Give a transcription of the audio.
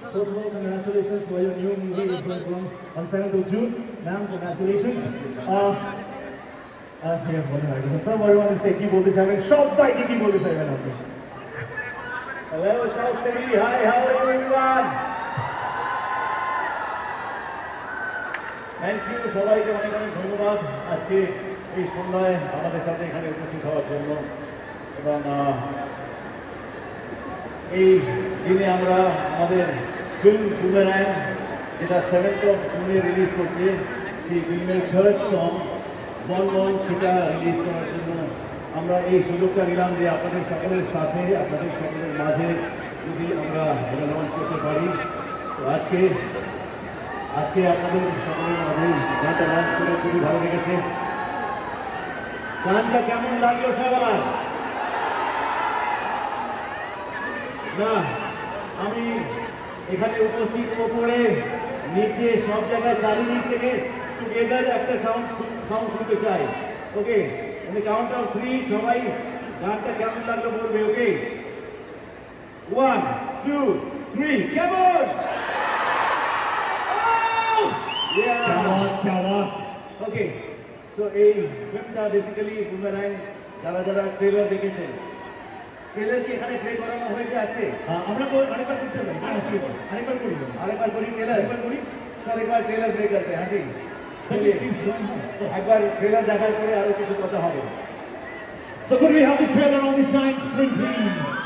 First of all, congratulations for your new movie which will come on 7th of June. Ma'am, congratulations. Yes, one minute. Sir, what do you want to say? কি বলতে চাইবেন? সবাইকে কি বলতে চাইবেন আপনি? Hello, South City. Hi, how are you everyone? Thank you. সবাইকে অনেক অনেক ধন্যবাদ আজকে এই সন্ধ্যায় আমাদের সাথে এখানে উপস্থিত হওয়ার জন্য এবং এই দিনে আমরা আমাদের ফিল্ম বুমেরাং যেটা 7th of June রিলিজ করছে সেই ফিল্মের থার্ড সং বন সেটা রিলিজ করার জন্য আমরা এই সুযোগটা নিলাম যে আপনাদের সকলের সাথে আপনাদের সকলের মাঝে যদি আমরা এটা লঞ্চ করতে পারি তো আজকে আপনাদের সকলের মাঝে গানটা লঞ্চ করে খুবই ভালো লেগেছে। গানটা কেমন লাগলো সবার? না আমি এখানে উপস্থিত ওপরে নিচে সব জায়গায় চারিদিক থেকে টুগেদার একটা সাউন্ড শুনতে চাই। ওকে, কাউন্ট অফ 3 সবাই গানটা কেমন লাগলো বলবে। ওকে, 1 2 3 কেমন? ওকে, তো এই ফিল্মটা বেসিক্যালি বুমেরাং যারা যারা ট্রেলার দেখেছেন ট্রেলার কি এখানে প্লে করানো হয়েছে আছে? আমরা আরেকবার করতে পারি, আরেকবার করি ট্রেলার একবার করি স্যার, একবার ট্রেলার প্লে করতে। হ্যাঁ ঠিক, একবার ট্রেলার দেখার পরে আরো কিছু কথা হবে। So could we have the trailer on the giant screen please?